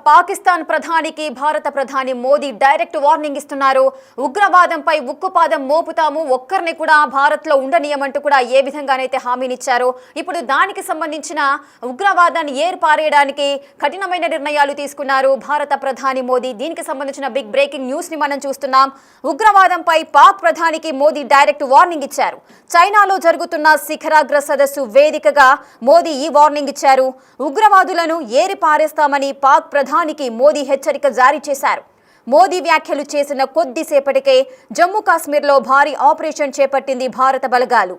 పాకిస్తాన్ ప్రధానికి భారత ప్రధాని మోదీ డైరెక్ట్ వార్నింగ్ ఇస్తున్నారు. ఉగ్రవాదంపై ఉక్కుపాదం మోపుతాము, ఒక్కరిని కూడా భారత్లో ఉండనీయమంటూ కూడా ఏ విధంగానైతే హామీనిచ్చారో ఇప్పుడు దానికి సంబంధించిన ఉగ్రవాదాన్ని ఏర్పారేయడానికి కఠినమైన నిర్ణయాలు తీసుకున్నారు భారత ప్రధాని మోదీ. దీనికి సంబంధించిన బిగ్ బ్రేకింగ్ న్యూస్ ని మనం చూస్తున్నాం. ఉగ్రవాదంపై పాక్ ప్రధానికి మోదీ డైరెక్ట్ వార్నింగ్ ఇచ్చారు. చైనాలో జరుగుతున్న శిఖరాగ్ర సదస్సు వేదికగా మోదీ ఈ వార్నింగ్ ఇచ్చారు. ఉగ్రవాదులను ఏరి పారేస్తామని పాక్ ప్రధానికి మోదీ హెచ్చరిక జారీ చేశారు. మోదీ వ్యాఖ్యలు చేసిన కొద్దిసేపటికే జమ్మూ కాశ్మీర్లో భారీ ఆపరేషన్ చేపట్టింది భారత బలగాలు.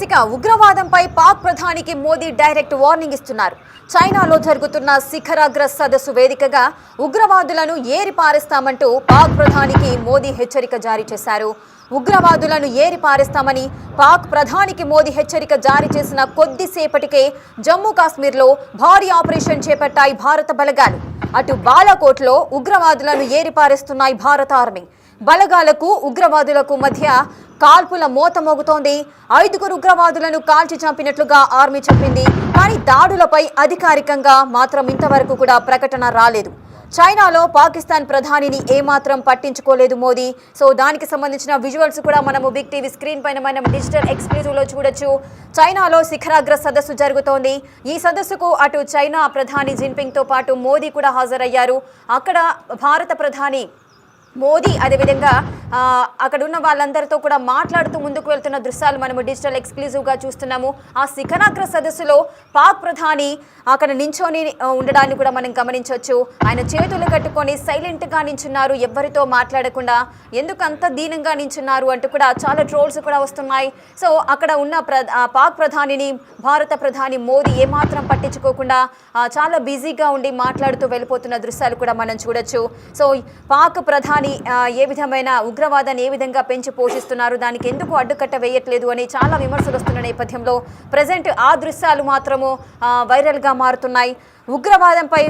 ఇక ఉగ్రవాదంపై పాక్ ప్రధానికి మోదీ డైరెక్ట్ వార్నింగ్ ఇస్తున్నారు. చైనాలో జరుగుతున్న శిఖరాగ్ర సదస్సు వేదికగా ఉగ్రవాదులను ఏరి పారేస్తామంటూ పాక్ ప్రధానికి మోదీ హెచ్చరిక జారీ చేశారు. ఉగ్రవాదులను ఏరి పారేస్తామని పాక్ ప్రధానికి మోదీ హెచ్చరిక జారీ చేసిన కొద్దిసేపటికే జమ్మూ కాశ్మీర్లో భారీ ఆపరేషన్ చేపట్టాయి భారత బలగాలు. అటు బాలాకోట్లో ఉగ్రవాదులను ఏరి పారేస్తున్నాయి భారత ఆర్మీ. బలగాలకు ఉగ్రవాదులకు మధ్య కాల్పుల మోత మోగుతోంది. 5 ఉగ్రవాదులను కాల్చి చంపినట్లుగా ఆర్మీ చెప్పింది. కానీ దాడులపై అధికారికంగా మాత్రం ఇంతవరకు కూడా ప్రకటన రాలేదు. చైనాలో పాకిస్తాన్ ప్రధానిని ఏమాత్రం పట్టించుకోలేదు మోదీ. సో దానికి సంబంధించిన విజువల్స్ కూడా మనము బిగ్ టీవీ స్క్రీన్ పైన మనం డిజిటల్ ఎక్స్క్లూజివ్లో చూడొచ్చు. చైనాలో శిఖరాగ్ర సదస్సు జరుగుతోంది. ఈ సదస్సుకు అటు చైనా ప్రధాని జిన్పింగ్తో పాటు మోదీ కూడా హాజరయ్యారు. అక్కడ భారత ప్రధాని మోదీ అదేవిధంగా అక్కడ ఉన్న వాళ్ళందరితో కూడా మాట్లాడుతూ ముందుకు వెళ్తున్న దృశ్యాలు మనము డిజిటల్ ఎక్స్క్లూజివ్గా చూస్తున్నాము. ఆ శిఖరాగ్ర సదస్సులో పాక్ ప్రధాని అక్కడ నించొని ఉండడాన్ని కూడా మనం గమనించవచ్చు. ఆయన చేతులు కట్టుకొని సైలెంట్గా నించున్నారు, ఎవ్వరితో మాట్లాడకుండా. ఎందుకు అంత దీనంగా నించున్నారు అంటూ కూడా చాలా ట్రోల్స్ కూడా వస్తున్నాయి. సో అక్కడ ఉన్న పాక్ ప్రధానిని భారత ప్రధాని మోదీ ఏమాత్రం పట్టించుకోకుండా చాలా బిజీగా ఉండి మాట్లాడుతూ వెళ్ళిపోతున్న దృశ్యాలు కూడా మనం చూడొచ్చు. సో పాక్ ప్రధాని ఏ విధమైన ఉగ్రవాదాన్ని ఏ విధంగా పెంచి పోషిస్తున్నారు, దానికి ఎందుకు అడ్డుకట్ట వేయట్లేదు అని చాలా విమర్శలు వస్తున్న నేపథ్యంలో ప్రజెంట్ ఆ దృశ్యాలు మాత్రము వైరల్గా మారుతున్నాయి. ఉగ్రవాదంపై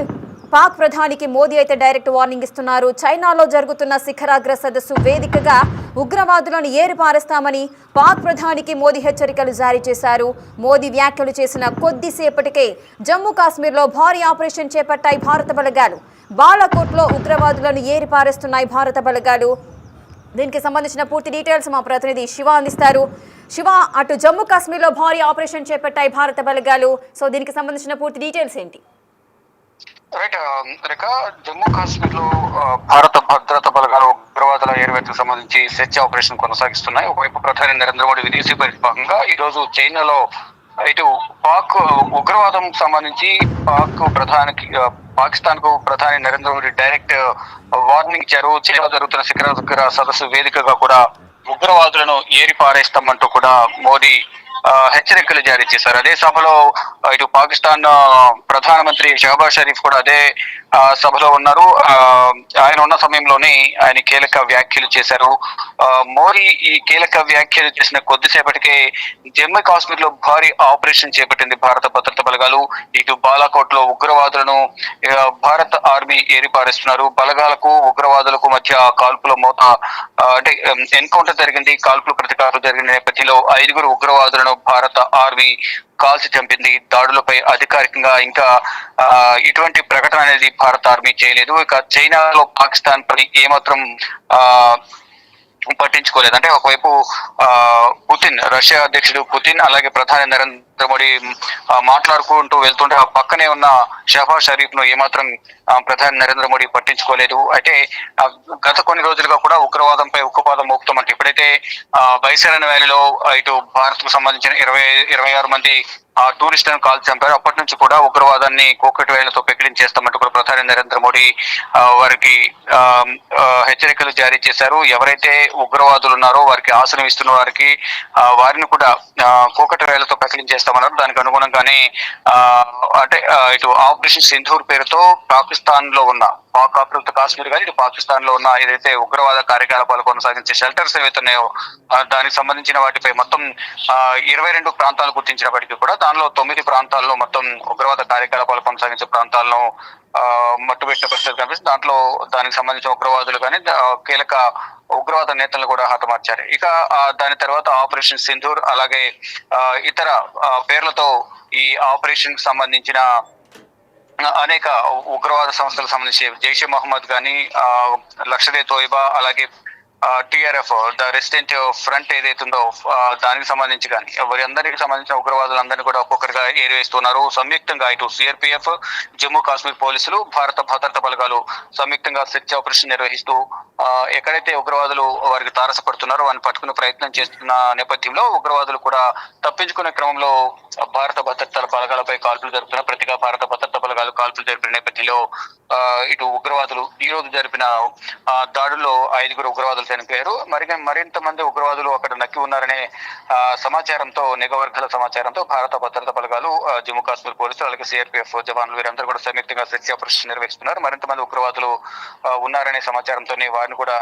పాక్ ప్రధానికి మోదీ అయితే డైరెక్ట్ వార్నింగ్ ఇస్తున్నారు. చైనాలో జరుగుతున్న శిఖరాగ్ర సదస్సు వేదికగా ఉగ్రవాదులను ఏరి పారేస్తామని పాక్ ప్రధానికి మోదీ హెచ్చరికలు జారీ చేశారు. మోదీ వ్యాఖ్యలు చేసిన కొద్దిసేపటికే జమ్మూ కాశ్మీర్లో భారీ ఆపరేషన్ చేపట్టాయి భారత బలగాలు. బాలాకోట్లో ఉగ్రవాదులను ఏరి పారేస్తున్నాయి భారత బలగాలు. దీనికి సంబంధించిన పూర్తి డీటెయిల్స్ మా ప్రతినిధి శివ అందిస్తారు. శివ, అటు జమ్మూ కాశ్మీర్లో భారీ ఆపరేషన్ చేపట్టాయి భారత బలగాలు. సో దీనికి సంబంధించిన పూర్తి డీటెయిల్స్ ఏంటి? రైట్ రేఖ, జమ్మూ కాశ్మీర్ లో భారత భద్రతా బలగాలు ఉగ్రవాదుల ఏరువేతకు సంబంధించి సెర్చ్ ఆపరేషన్ కొనసాగిస్తున్నాయి. ఒకవైపు ప్రధాని నరేంద్ర మోడీ విదేశీ పర్యటన భాగంగా ఈ రోజు చైనాలో ఇటు పాక్ ఉగ్రవాదం సంబంధించి పాకిస్తాన్ కు ప్రధాని నరేంద్ర మోడీ డైరెక్ట్ వార్నింగ్ ఇచ్చారు. చైనాలో జరుగుతున్న శిఖరాగ్ర సదస్సు వేదికగా కూడా ఉగ్రవాదులను ఏరి పారేస్తామంటూ కూడా మోదీ హెచ్చరికలు జారీ చేశారు. అదే సభలో ఇటు పాకిస్తాన్ ప్రధానమంత్రి షహబాజ్ షరీఫ్ కూడా అదే సభలో ఉన్నారు. ఆయన ఉన్న సమయంలోనే ఆయన కీలక వ్యాఖ్యలు చేశారు. మోదీ ఈ కీలక వ్యాఖ్యలు చేసిన కొద్దిసేపటికే జమ్మూ కాశ్మీర్ లో భారీ ఆపరేషన్ చేపట్టింది భారత భద్రతా బలగాలు. ఇటు బాలాకోట్ లో ఉగ్రవాదులను భారత ఆర్మీ ఏరిపారేస్తున్నారు. బలగాలకు ఉగ్రవాదులకు మధ్య కాల్పుల మోత అంటే ఎన్కౌంటర్ జరిగింది. కాల్పులు ప్రతికారాలు జరిగిన నేపథ్యంలో 5 ఉగ్రవాదులను భారత ఆర్మీ కాల్చి చంపింది. దాడులపై అధికారికంగా ఇంకా ఇటువంటి ప్రకటన అనేది భారత ఆర్మీ చేయలేదు. ఇక చైనాలో పాకిస్తాన్ పై ఏమాత్రం పట్టించుకోలేదు. అంటే ఒకవైపు పుతిన్, రష్యా అధ్యక్షుడు పుతిన్, అలాగే ప్రధాని మోడీ మాట్లాడుకుంటూ వెళ్తుంటే ఆ పక్కనే ఉన్న షహబాజ్ షరీఫ్ ను ఏమాత్రం ప్రధాని నరేంద్ర మోడీ పట్టించుకోలేదు. అయితే గత కొన్ని రోజులుగా కూడా ఉగ్రవాదంపై ఉక్కుపాదం మోపుతామంటే ఎప్పుడైతే బైసరన్ వ్యాలీలో ఇటు భారత్ కు సంబంధించిన 26 మంది టూరిస్టులను కాల్ చంపారు. అప్పటి నుంచి కూడా ఉగ్రవాదాన్ని కోకటి వేళ్లతో పెకిలించేస్తామంటూ కూడా ప్రధాని నరేంద్ర మోడీ వారికి హెచ్చరికలు జారీ చేశారు. ఎవరైతే ఉగ్రవాదులు ఉన్నారో వారికి ఆశ్రయం ఇస్తున్న వారిని కూడా కోకటి వేళ్లతో పెకిలించేస్తామన్నారు. దానికి అనుగుణంగానే అంటే ఇటు ఆపరేషన్ సింధూర్ పేరుతో పాకిస్తాన్ లో ఉన్న పాక్ ఆక్రమిత కాశ్మీర్ కానీ ఇటు పాకిస్తాన్ లో ఉన్న ఏదైతే ఉగ్రవాద కార్యకలాపాలు కొనసాగించే షెల్టర్స్ ఏవైతే ఉన్నాయో దానికి సంబంధించిన వాటిపై మొత్తం 22 ప్రాంతాలు గుర్తించినప్పటికీ కూడా దానిలో 9 ప్రాంతాల్లో మొత్తం ఉగ్రవాద కార్యకలాపాలు కొనసాగించే ప్రాంతాలను మట్టుబెట్టిన పరిస్థితి కనిపిస్తుంది. దాంట్లో దానికి సంబంధించిన ఉగ్రవాదులు కానీ కీలక ఉగ్రవాద నేతలను కూడా హతమార్చారు. ఇక దాని తర్వాత ఆపరేషన్ సింధూర్ అలాగే ఇతర పేర్లతో ఈ ఆపరేషన్ కి సంబంధించిన అనేక ఉగ్రవాద సంస్థలకు సంబంధించి జైషే మహమ్మద్ కానీ లష్కర్ ఏ తోయిబా అలాగే టిఆర్ఎఫ్ ద రెసిడెంట్ ఫ్రంట్ ఏదైతుందో దానికి సంబంధించి కానీ వారందరికి సంబంధించిన ఉగ్రవాదులందరినీ కూడా ఒక్కొక్కరిగా ఏరివేస్తున్నారు. సంయుక్తంగా ఇటు సిఆర్పిఎఫ్ జమ్మూ కాశ్మీర్ పోలీసులు భారత భద్రతా బలగాలు సంయుక్తంగా సెర్చ్ ఆపరేషన్ నిర్వహిస్తూ ఎక్కడైతే ఉగ్రవాదులు వారికి తారసపడుతున్నారో వారిని పట్టుకునే ప్రయత్నం చేస్తున్న నేపథ్యంలో ఉగ్రవాదులు కూడా తప్పించుకునే క్రమంలో భారత భద్రతా బలగాలపై కాల్పులు జరుపుతున్న ప్రతిగా భారత భద్రతా బలగాలు కాల్పులు జరిపిన నేపథ్యంలో ఇటు ఉగ్రవాదులు ఈ రోజు జరిపిన దాడుల్లో 5 ఉగ్రవాదులు చనిపోయారు. మరింత మంది ఉగ్రవాదులు అక్కడ నక్కి ఉన్నారనే సమాచారంతో నిఘా వర్గాల సమాచారంతో భారత భద్రతా బలగాలు జమ్మూ కాశ్మీర్ పోలీసులు అలాగే సిఆర్పిఎఫ్ జవాన్లు వీరందరూ కూడా సంయుక్తంగా సెర్చ్ ఆపరేషన్ నిర్వహిస్తున్నారు. మరింత మంది ఉగ్రవాదులు ఉన్నారనే సమాచారంతోనే వారిని కూడా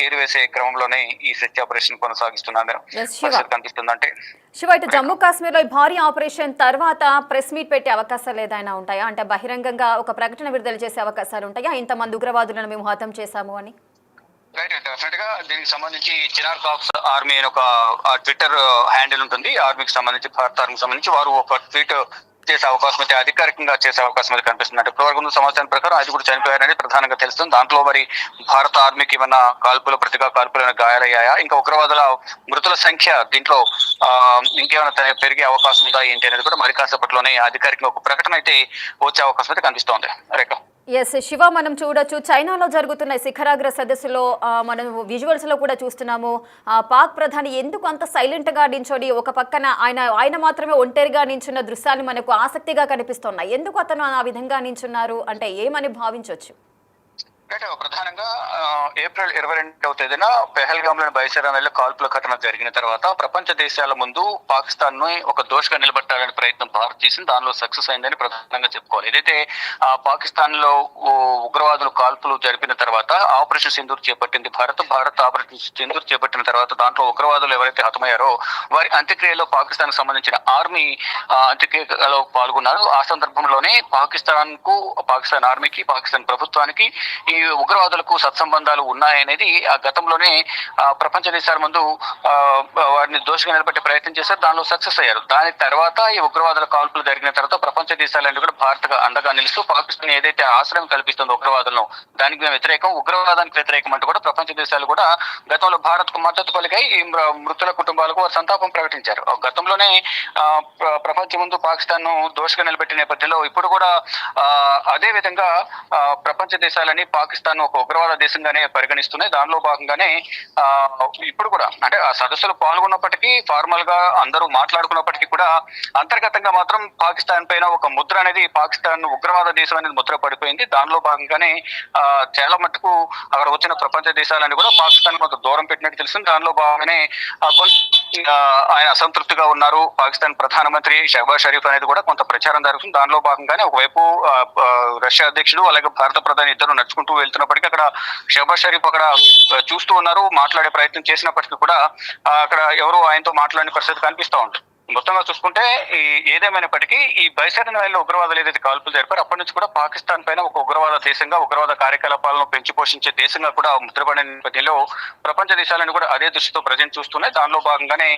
ఏరివేసే క్రమంలోనే ఈ సెర్చ్ ఆపరేషన్ కొనసాగిస్తున్నారు కనిపిస్తుందంటే. శివ, ఇటు జమ్మూ కాశ్మీర్ లో భారీ ఆపరేషన్ తర్వాత ప్రెస్ మీట్ పెట్టే అవకాశాలు ఏదైనా ఉంటాయా? అంటే బహిరంగంగా ఒక ప్రకటన విడుదల చేసే అవకాశాలు ఉంటాయా ఇంతమంది ఉగ్రవాదులను మేము హతం చేశాము అని? రైట్, డెఫినెట్ గా దీనికి సంబంధించి చినార్ కాప్స్ ఆర్మీ అని ఒక ట్విట్టర్ హ్యాండిల్ ఉంటుంది. ఆర్మీకి సంబంధించి భారత ఆర్మీకి సంబంధించి వారు ఒక ట్వీట్ చేసే అవకాశం అయితే అధికారికంగా చేసే అవకాశం అయితే కనిపిస్తుంది. అంటే ఇప్పటివరకు సమాచారం ప్రకారం 5 చనిపోయారని ప్రధానంగా తెలుస్తుంది. దాంట్లో మరి భారత ఆర్మీకి ఏమన్నా ప్రతిగా కాల్పులు గాయాలయ్యాయా, ఇంకా ఉగ్రవాదుల మృతుల సంఖ్య దీంట్లో ఇంకేమైనా పెరిగే అవకాశం ఉందా ఏంటి అనేది కూడా మరి కాసేపట్లోనే అధికారికంగా ఒక ప్రకటన అయితే వచ్చే అవకాశం అయితే కనిపిస్తోంది. రేఖ. ఎస్ శివ, మనం చూడొచ్చు చైనాలో జరుగుతున్న శిఖరాగ్ర సదస్సులో మనం విజువల్స్ లో కూడా చూస్తున్నాము. పాక్ ప్రధాని ఎందుకు అంత సైలెంట్ గా నించొని ఒక పక్కన ఆయన మాత్రమే ఒంటరిగా నించున్న దృశ్యాలు మనకు ఆసక్తిగా కనిపిస్తున్నాయి. ఎందుకు అతను ఆ విధంగా నించున్నారు అంటే ఏమని భావించవచ్చు? ప్రధానంగా ఏప్రిల్ 22వ తేదీన పెహల్గామ్ లోని బైసరాలో కాల్పుల ఘటన జరిగిన తర్వాత ప్రపంచ దేశాల ముందు పాకిస్తాన్ ను ఒక దోషగా నిలబెట్టాలనే ప్రయత్నం భారత్ చేసింది. దానిలో సక్సెస్ అయిందని ప్రధానంగా చెప్పుకోవాలి. ఏదైతే పాకిస్తాన్ లో ఉగ్రవాదులు కాల్పులు జరిపిన తర్వాత ఆపరేషన్ సింధూర్ చేపట్టింది భారత్ ఆపరేషన్ సింధూర్ చేపట్టిన తర్వాత దాంట్లో ఉగ్రవాదులు ఎవరైతే హతమయ్యారో వారి అంత్యక్రియలో పాకిస్తాన్ కు సంబంధించిన ఆర్మీ అంత్యక్రియలో పాల్గొన్నారు. ఆ సందర్భంలోనే పాకిస్తాన్ ఆర్మీకి పాకిస్తాన్ ప్రభుత్వానికి ఈ ఉగ్రవాదులకు సత్సంబంధాలు ఉన్నాయనేది ఆ గతంలోనే ప్రపంచ దేశాల ముందు వారిని దోషిగా నిలబెట్టే ప్రయత్నం చేశారు. దానిలో సక్సెస్ అయ్యారు. దాని తర్వాత ఈ ఉగ్రవాదుల కాల్పులు జరిగిన తర్వాత ప్రపంచ దేశాలన్నీ కూడా భారత్ అండగా నిలుస్తూ పాకిస్తాన్ ఏదైతే ఆశ్రయం కల్పిస్తుందో ఉగ్రవాదులను దానికి వ్యతిరేకం, ఉగ్రవాదానికి వ్యతిరేకం అంటూ కూడా ప్రపంచ దేశాలు కూడా గతంలో భారత్ కు మద్దతు పలికాయి. ఈ మృతుల కుటుంబాలకు వారు సంతాపం ప్రకటించారు. గతంలోనే ప్రపంచం ముందు పాకిస్తాన్ ను దోషిగా నిలబెట్టిన నేపథ్యంలో ఇప్పుడు కూడా అదే విధంగా ప్రపంచ దేశాలని పాకిస్తాన్ ఒక ఉగ్రవాద దేశంగానే పరిగణిస్తున్నాయి. దానిలో భాగంగానే ఇప్పుడు కూడా అంటే ఆ సదస్సులో పాల్గొన్నప్పటికీ ఫార్మల్ గా అందరూ మాట్లాడుకున్నప్పటికీ కూడా అంతర్గతంగా మాత్రం పాకిస్తాన్ పైన ఒక ముద్ర అనేది పాకిస్తాన్ ఉగ్రవాద దేశం అనేది ముద్ర పడిపోయింది. దానిలో భాగంగానే చాలా మట్టుకు అక్కడ వచ్చిన ప్రపంచ దేశాలన్నీ కూడా పాకిస్తాన్ కొంత దూరం పెట్టినట్టు తెలిసింది. దానిలో భాగంగానే ఆయన అసంతృప్తిగా ఉన్నారు. పాకిస్తాన్ ప్రధానమంత్రి షహబాజ్ షరీఫ్ అనేది కూడా కొంత ప్రచారం జరుగుతుంది. దానిలో భాగంగానే ఒకవైపు రష్యా అధ్యక్షుడు అలాగే భారత ప్రధాని ఇద్దరు నడుచుకుంటూ వెళ్తున్నప్పటికీ అక్కడ షహబాజ్ షరీఫ్ అక్కడ చూస్తూ ఉన్నారు. మాట్లాడే ప్రయత్నం చేసినప్పటికీ కూడా అక్కడ ఎవరు ఆయనతో మాట్లాడిన పరిస్థితి కనిపిస్తూ ఉంటుంది. మొత్తంగా చూసుకుంటే ఏదేమైనప్పటికీ ఈ బైసరన్ వ్యాలీలో ఉగ్రవాదులు ఏదైతే కాల్పులు జరిపారో అప్పటి నుంచి కూడా పాకిస్తాన్ పైన ఒక ఉగ్రవాద దేశంగా ఉగ్రవాద కార్యకలాపాలను పెంచి పోషించే దేశంగా కూడా ముద్రపడిన నేపథ్యంలో ప్రపంచ దేశాలను కూడా అదే దృష్టితో ప్రజెంట్ చూస్తున్నాయి. దానిలో భాగంగానే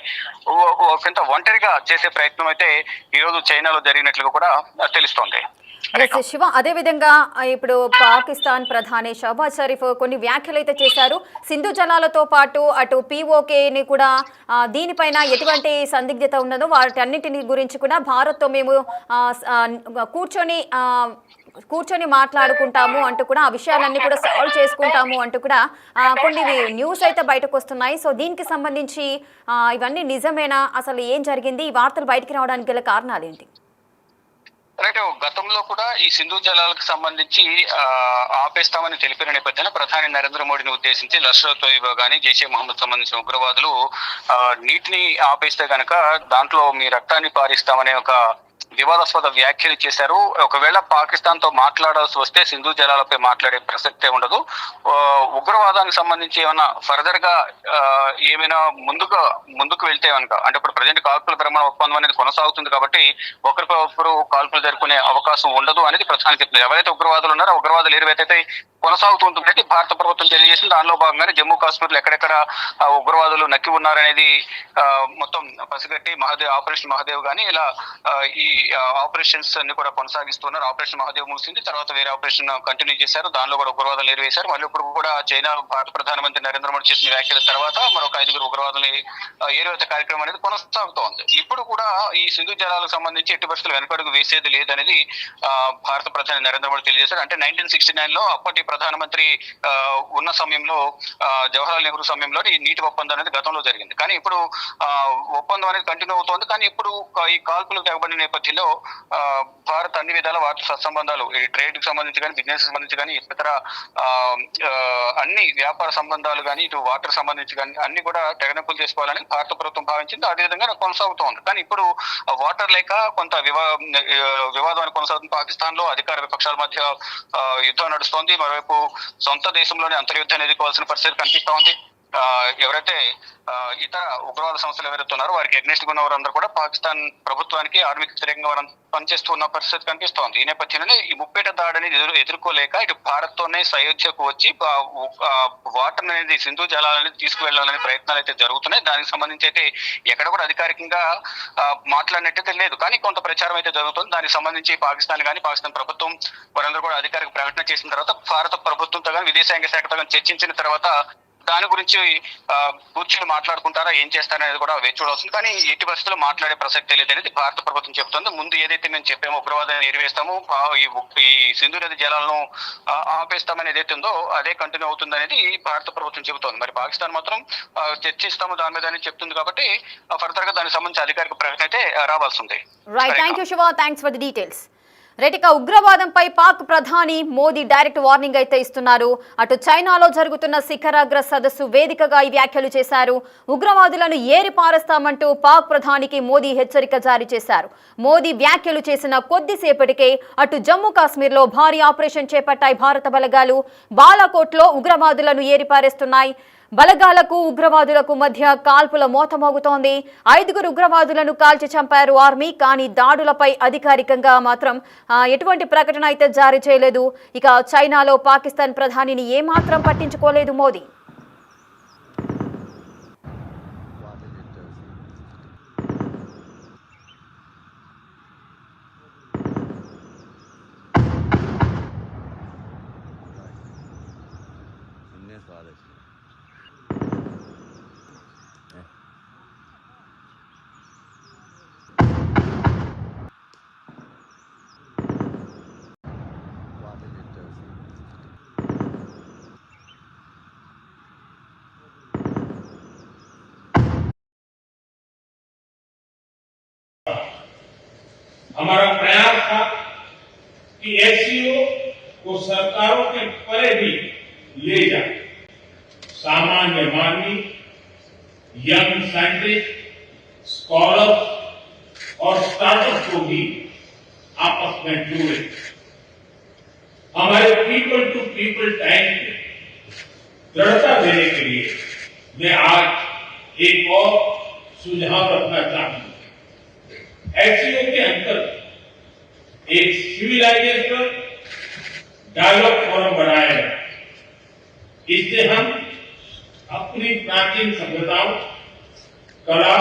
కొంత ఒంటరిగా చేసే ప్రయత్నం అయితే ఈ రోజు చైనాలో జరిగినట్లుగా కూడా తెలుస్తోంది. శివ, అదే విధంగా ఇప్పుడు పాకిస్తాన్ ప్రధాని షహబాజ్ షరీఫ్ కొన్ని వ్యాఖ్యలు అయితే చేశారు. సింధు జలాలతో పాటు అటు పీఓకేని కూడా దీనిపైన ఎటువంటి సందిగ్ధత ఉన్నదో వాటన్నిటిని గురించి కూడా భారత్తో మేము కూర్చొని మాట్లాడుకుంటాము అంటూ కూడా ఆ విషయాలన్నీ కూడా సాల్వ్ చేసుకుంటాము అంటూ కూడా కొన్ని న్యూస్ అయితే బయటకు వస్తున్నాయి. సో దీనికి సంబంధించి ఇవన్నీ నిజమేనా, అసలు ఏం జరిగింది, ఈ వార్తలు బయటికి రావడానికి గల కారణాలు ఏంటి? రైట్, గతంలో కూడా ఈ సింధు జలాలకు సంబంధించి ఆపేస్తామని తెలిపిన నేపథ్యంలో ప్రధాని నరేంద్ర మోడీని ఉద్దేశించి లష్కర్ తోయిబా కానీ జైషే మహమ్మద్ సంబంధించిన ఉగ్రవాదులు నీటిని ఆపేస్తే గనక దాంట్లో మీ రక్తాన్ని పారిస్తామనే ఒక వివాదాస్పద వ్యాఖ్యలు చేశారు. ఒకవేళ పాకిస్తాన్ తో మాట్లాడాల్సి వస్తే సింధు జలాలపై మాట్లాడే ప్రసక్తే ఉండదు. ఉగ్రవాదానికి సంబంధించి ఏమైనా ఫర్దర్ గా ఏమైనా ముందుకు వెళ్తే కనుక, అంటే ఇప్పుడు ప్రజెంట్ కాల్పుల విరమణ ఒప్పందం అనేది కొనసాగుతుంది కాబట్టి ఒకరిపై ఒకరు కాల్పులు జరుపుకునే అవకాశం ఉండదు అనేది ప్రధాని చెప్తున్నారు. ఎవరైతే ఉగ్రవాదులు ఉన్నారో ఉగ్రవాదులు ఏవైతే కొనసాగుతుంటుంది భారత ప్రభుత్వం తెలియజేసింది. దానిలో భాగంగానే జమ్మూ కాశ్మీర్ లో ఎక్కడెక్కడ ఉగ్రవాదులు నక్కి ఉన్నారనేది మొత్తం పసిగట్టి ఆపరేషన్ మహాదేవ్ గానీ ఇలా ఈ ఆపరేషన్స్ అన్ని కూడా కొనసాగిస్తున్నారు. ఆపరేషన్ మహాదేవ్ ముగిసింది, తర్వాత వేరే ఆపరేషన్ కంటిన్యూ చేశారు. దానిలో కూడా ఉగ్రవాదులు ఏరివేశారు. మళ్ళీ ఇప్పుడు కూడా చైనా భారత ప్రధానమంత్రి నరేంద్ర మోడీ చేసిన వ్యాఖ్యల తర్వాత మరొక 5 ఉగ్రవాదులు ఏరివేత కార్యక్రమం అనేది కొనసాగుతోంది. ఇప్పుడు కూడా ఈ సింధు జలాలకు సంబంధించి ఎట్టి పరిస్థితులు వెనకడుగు వేసేది లేదనేది భారత ప్రధాని నరేంద్ర మోడీ తెలియజేశారు. అంటే 1969 లో అప్పటి ప్రధానమంత్రి ఉన్న సమయంలో జవహర్లాల్ నెహ్రూ సమయంలో ఈ నీటి ఒప్పందం అనేది గతంలో జరిగింది. కానీ ఇప్పుడు ఒప్పందం అనేది కంటిన్యూ అవుతోంది. కానీ ఇప్పుడు ఈ కాల్పులు తెగబడిన నేపథ్యంలో భారత్ అన్ని విధాల వాటి సత్సంబంధాలు, ఈ ట్రేడ్ కి సంబంధించి కానీ, బిజినెస్ సంబంధించి కానీ, ఇతర అన్ని వ్యాపార సంబంధాలు కానీ, ఇటు వాటర్ సంబంధించి కానీ అన్ని కూడా తెగనెప్పులు చేసుకోవాలని భారత ప్రభుత్వం భావించింది. అదేవిధంగా కొనసాగుతోంది. కానీ ఇప్పుడు వాటర్ లేక కొంత వివాదాన్ని కొనసాగుతుంది. పాకిస్తాన్ లో అధికార విపక్షాల మధ్య యుద్ధం నడుస్తోంది. మరోవైపు సొంత దేశంలోనే అంతర్యుద్ధాన్ని ఎదుర్కోవాల్సిన పరిస్థితి కనిపిస్తా ఉంది. ఎవరైతే ఇతర ఉగ్రవాద సంస్థలు ఎవరైతే ఉన్నారో వారికి అగ్నెస్ట్ గా ఉన్న వారందరూ కూడా పాకిస్తాన్ ప్రభుత్వానికి ఆర్మీకి వ్యతిరేకంగా వారు పనిచేస్తూ ఉన్న పరిస్థితి కనిపిస్తోంది. ఈ నేపథ్యంలోనే ఈ ముప్పేట దాడిని ఎదుర్కోలేక ఇటు భారత్ తోనే సయోధ్యకు వచ్చి వాటర్ అనేది సింధు జలాలని తీసుకువెళ్లాలనే ప్రయత్నాలు అయితే జరుగుతున్నాయి. దానికి సంబంధించి అయితే ఎక్కడ కూడా అధికారికంగా మాట్లాడినట్టయితే లేదు. కానీ కొంత ప్రచారం అయితే జరుగుతుంది. దానికి సంబంధించి పాకిస్తాన్ కానీ, పాకిస్తాన్ ప్రభుత్వం వారందరూ కూడా అధికారిక ప్రకటన చేసిన తర్వాత భారత ప్రభుత్వంతో కానీ, విదేశాంగ శాఖతో కానీ చర్చించిన తర్వాత దాని గురించి కూర్చొని మాట్లాడుకుంటారా, ఏం చేస్తారనేది కూడా వేచి చూడాల్సింది. కానీ ఎట్టి పరిస్థితుల్లో మాట్లాడే ప్రసక్తే లేదనేది భారత ప్రభుత్వం చెబుతుంది. ముందు ఏదైతే మేము చెప్పామో ఉగ్రవాదాన్ని ఎరివేస్తాము, ఈ సింధు నది జలాలను ఆపేస్తామని ఏదైతే ఉందో అదే కంటిన్యూ అవుతుంది అనేది భారత ప్రభుత్వం చెబుతోంది. మరి పాకిస్తాన్ మాత్రం చర్చిస్తాము దాని మీద అని చెప్తుంది కాబట్టి ఫర్దర్ గా దానికి సంబంధించి అధికారిక ప్రకటన అయితే రావాల్సి ఉంది. Right, thank you Shiva, thanks for the details. Right, ఉగ్రవాదంపై పాక్ ప్రధాని మోదీ డైరెక్ట్ వార్నింగ్ అయితే ఇస్తున్నారు. అటు చైనాలో జరుగుతున్న శిఖరాగ్ర సదస్సు వేదికగా ఈ వ్యాఖ్యలు చేశారు. ఉగ్రవాదులను ఏరి పారేస్తామంటూ పాక్ ప్రధానికి మోదీ హెచ్చరిక జారీ చేశారు. మోదీ వ్యాఖ్యలు చేసిన కొద్దిసేపటికే అటు జమ్మూ కాశ్మీర్లో భారీ ఆపరేషన్ చేపట్టాయి భారత బలగాలు. బాలాకోట్లో ఉగ్రవాదులను ఏరిపారేస్తున్నాయి. బలగాలకు ఉగ్రవాదులకు మధ్య కాల్పుల మోత మోగుతోంది. 5 ఉగ్రవాదులను కాల్చి చంపారు ఆర్మీ. కానీ దాడులపై అధికారికంగా మాత్రం ఎటువంటి ప్రకటన అయితే జారీ చేయలేదు. ఇక చైనాలో పాకిస్తాన్ ప్రధానిని ఏమాత్రం పట్టించుకోలేదు మోదీ. हमारा प्रयास था कि एससीओ को सरकारों के परे भी ले जाए, सामान्य मानवी, यंग साइंटिस्ट, स्कॉलर्स और स्टार्टअप को भी आपस में जोड़े। हमारे पीपल टू पीपल टाइम में दृढ़ता देने के लिए मैं आज एक और सुझाव रखना चाहूंगा। एससीओ के अंतर्गत एक सिविलाइजेशन डायलॉग फोरम बनाया गया। इससे हम अपनी प्राचीन सभ्यताओं, कला,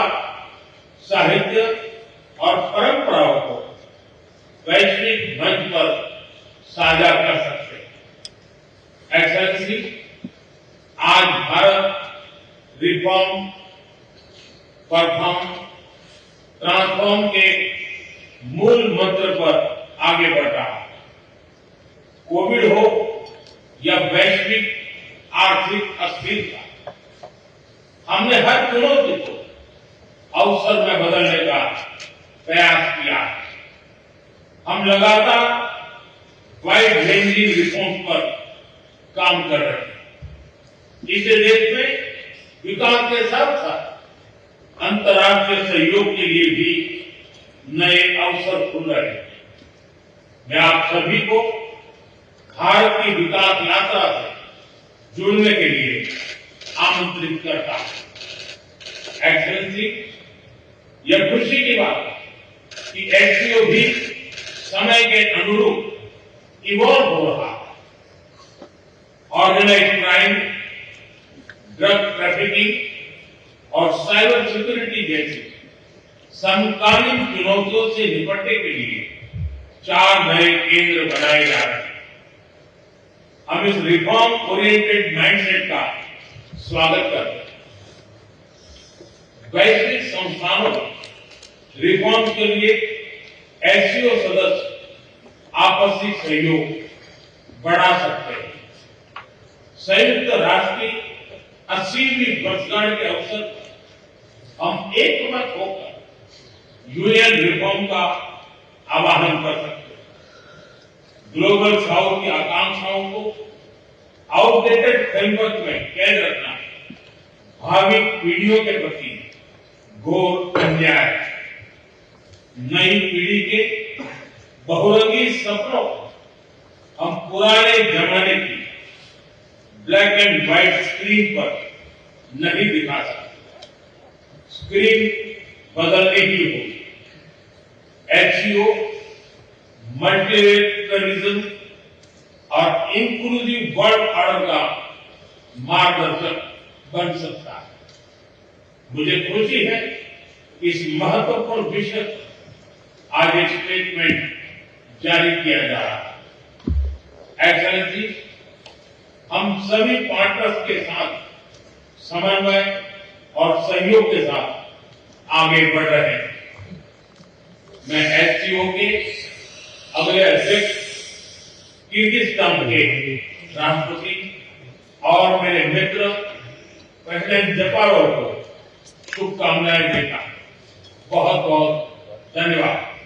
साहित्य और परंपराओं को वैश्विक मंच पर ट्रांसफॉर्म के मूल मंत्र पर आगे बढ़ रहा है। कोविड हो या वैश्विक आर्थिक अस्थिरता, हमने हर चुनौती को अवसर में बदलने का प्रयास किया है। हम लगातार वाइड रेंजिंग रिफॉर्म पर काम कर रहे हैं। इस देश में विकास के साथ साथ अंतर्राष्ट्रीय सहयोग के लिए भी नए अवसर खुल रहे हैं। मैं आप सभी को भारत की विकास यात्रा से जुड़ने के लिए आमंत्रित करता हूं। एक्सेलेंसी, यह खुशी की बात है कि एससीओ भी समय के अनुरूप इवॉल्व हो रहा है। ऑर्गेनाइज्ड क्राइम, ड्रग ट्रैफिकिंग और साइबर सिक्योरिटी जैसी समकालीन चुनौतियों से निपटने के लिए 4 नए केंद्र बनाए जा रहे हैं। हम इस रिफॉर्म ओरिएंटेड माइंडसेट का स्वागत करते हैं। वैश्विक संस्थानों रिफॉर्म के लिए एससीओ सदस्य आपसी सहयोग बढ़ा सकते हैं। संयुक्त राष्ट्र की 80वीं वर्षगांठ के अवसर पर हम एकमत होकर यूएन रिफॉर्म का आह्वान कर सकते हैं। ग्लोबल साउथ की आकांक्षाओं को आउटडेटेड फ्रेमवर्क में कैद रखना भावी पीढ़ियों के प्रति घोर अन्याय है। नई पीढ़ी के बहुरंगी सपनों को हम पुराने जमाने की ब्लैक एंड व्हाइट स्क्रीन पर नहीं दिखा सकते। स्क्रीन बदलनी ही होगी। एचसीओ मल्टीलेटरलिज्म और इंक्लूसिव वर्ल्ड ऑर्डर का मार्गदर्शक बन सकता है। मुझे खुशी है कि इस महत्वपूर्ण विषय पर आज एक स्टेटमेंट जारी किया जा रहा है। एक्सेलेंसी, हम सभी पार्टनर्स के साथ समन्वय और सहयोग के साथ आगे बढ़ रहे हैं। मैं एससीओ के अगले अध्यक्ष किर्गिस्तान के राष्ट्रपति और मेरे मित्र प्रेसिडेंट जपारोव को शुभकामनाएं देता हूं। बहुत बहुत धन्यवाद।